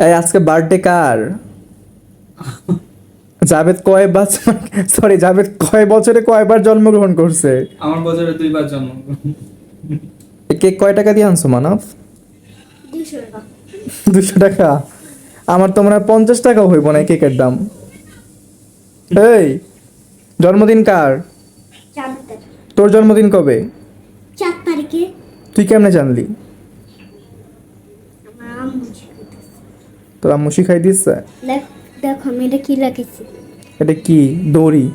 এই আজকে বার্থডে কার? জাভেদ জাভেদ কয় বছরে কয়বার জন্মগ্রহণ করছে? আমার বছরে 2 বার জন্ম। কেক কয় টাকা দিয়ে আনছো মানব? 200 টাকা। 200 টাকা? আমার তো মনে হয় 50 টাকাও হইব না এই কেকের দাম। এই জন্মদিন কার? জানতেন তোর জন্মদিন কবে? 4 তারিখে তুই কেমনে জানলি? আমার আম্মু শিখাইতেছে। তোর আম্মু শিখাই দিচ্ছে? দেখো আমি এটা কি লিখেছি। এটা কি দড়ি?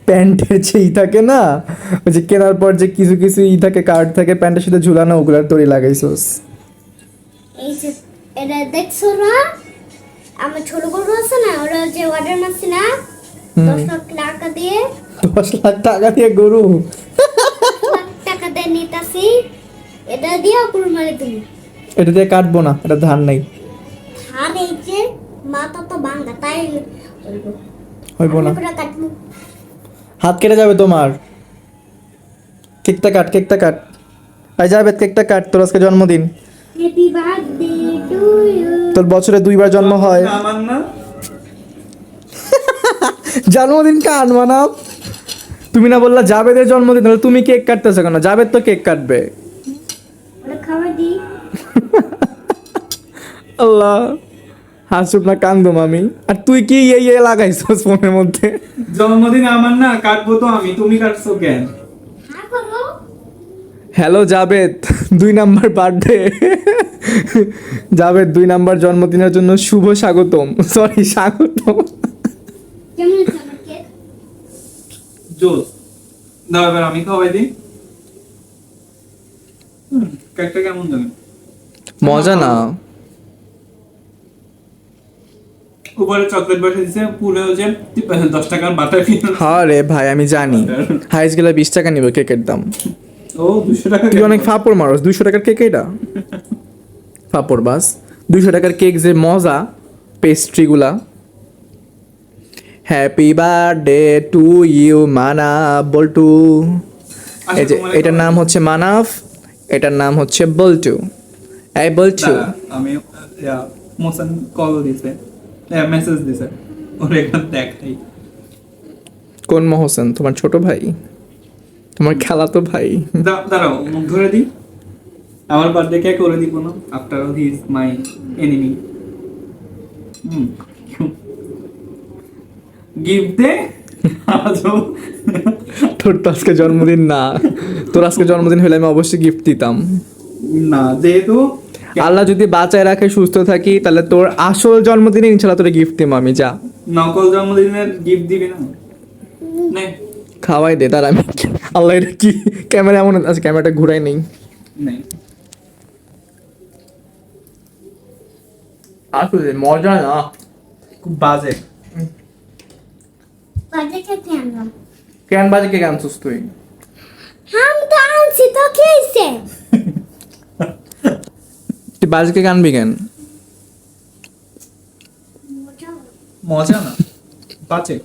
প্যান্টের যে থাকে না, ওই যে কেনার পর যে কিছু কিছু থাকে, কার্ড থাকে প্যান্টের সাথে ঝুলানো, ওগুলার দড়ি লাগাইছোস। এই যে এটা দেখছো না, আমার ছোট গরু আছে না, ওরা যে অর্ডার মারছে না 10 লাখ টাকা দিয়ে, 10 লাখ টাকা দিয়ে গরু? 10 লাখ টাকা দিয়ে নিতাছি, এটা দিয়ে কুরবানি তুমি। এটা দিয়ে কাটবো না, এটা ধার নাই। আর এই যে মাথা তো ভাঙা, তাই বলবো হইব না, আমরা কাটবো। হাত কেটে যাবে তোমার। কেকটা কাট, কেকটা কাট। আই যাবে, কেকটা কাট, তোর আজকে জন্মদিন। Happy birthday to you. তোর বছরে 2 বার জন্ম হয়। আমার না, জন্মদিন কান মানাব? তুমি না বললা জাবেদের জন্মদিন, তাহলে তুমি কেক কাটতেছো কেন? জাবেদ তো কেক কাটবে। ওরা খাবার দি। আল্লাহ, হাসুক না কান্দুম আমি। আর তুই কি লাগাইছস ফোনের মধ্যে? জন্মদিন আমার না, কাটবো তো আমি, তুমি কাটছো কেন? হ্যাঁ করো। Hello Javed, 2 number birthday. Javed 2 number জন্মদিনের জন্য শুভ স্বাগতম, সরি স্বাগতম। কেমন আছে আমার কেক? জোস। দাও এবার আমি খাওয়াই দিই। কেকটা কেমন জানেন? মজা না? উপরে চকলেট বসে দিছে, পুরো যে 10 টাকার বাটার কিনে। হ্যাঁ রে ভাই, আমি জানি হাইস গেলে 20 টাকা নিবে কেকের দাম। ও 200 টাকা। তুই অনেক ফাপড় মারস। 200 টাকার কেক এটা? ফাপড় বাস। 200 টাকার কেক যে মজা, পেস্ট্রিগুলা। Happy birthday to you Manaf Boltu. এই যে এটার নাম হচ্ছে মানাফ, এটার নাম হচ্ছে বল্টু। এই বল্টু, আমি মোশন কল দিছে, মেসেজ দিছে, ওর একটা দেখাই। কোন মহসেন? তোমার ছোট ভাই? তোমার খেলাতো ভাই? দাঁড়াও, মুখ ধরে দিই। আমার বার্থডে কে করে দিব না? After all he is my enemy. Gift দে। আজও তোর তো আজকে জন্মদিন না। তোর আজকে জন্মদিন হলে আমি অবশ্যই গিফট দিতাম। না, যেহেতু আল্লাহ যদি বাঁচায় রাখে, সুস্থ থাকি, তাহলে তোর আসল জন্মদিনে ইনশাল্লাহ তোরে গিফট দিব আমি। যা, নকল জন্মদিনের গিফট দিবি না? নে খাওয়াই দে তার। আমি আল্লাহ, এটা কি ক্যামেরা এমন আছে? ক্যামেরাটা ঘুরাই নেই। নে। আসলে মজা না, খুব বাজে। বাজে খেতে আনলাম। কেন বাজে কে আনছিস তুই? আমি তো আনছি তো খেয়েছে। তুই বাজে কে আনবি কেন? মজা না, বাজে।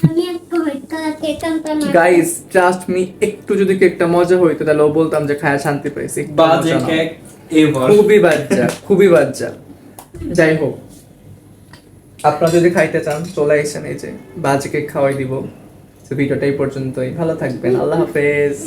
আমি একটু হইতা কেক আনতাম না। গাইস ট্রাস্ট মি, একটু যদি কেকটা মজা হইতো তাহলে ও বলতাম যে খায়া শান্তি পাইছি। একটু বাজে মজা না। Cake ever. খুবই বাচ্চা, খুবই বাচ্চা। যাই হোক, আপনারা যদি খাইতে চান চলে আসেন, এই যে বাজে কেক খাওয়াই দিব। ভিডিওটা এই পর্যন্তই। ভালো থাকবেন, আল্লাহ হাফেজ।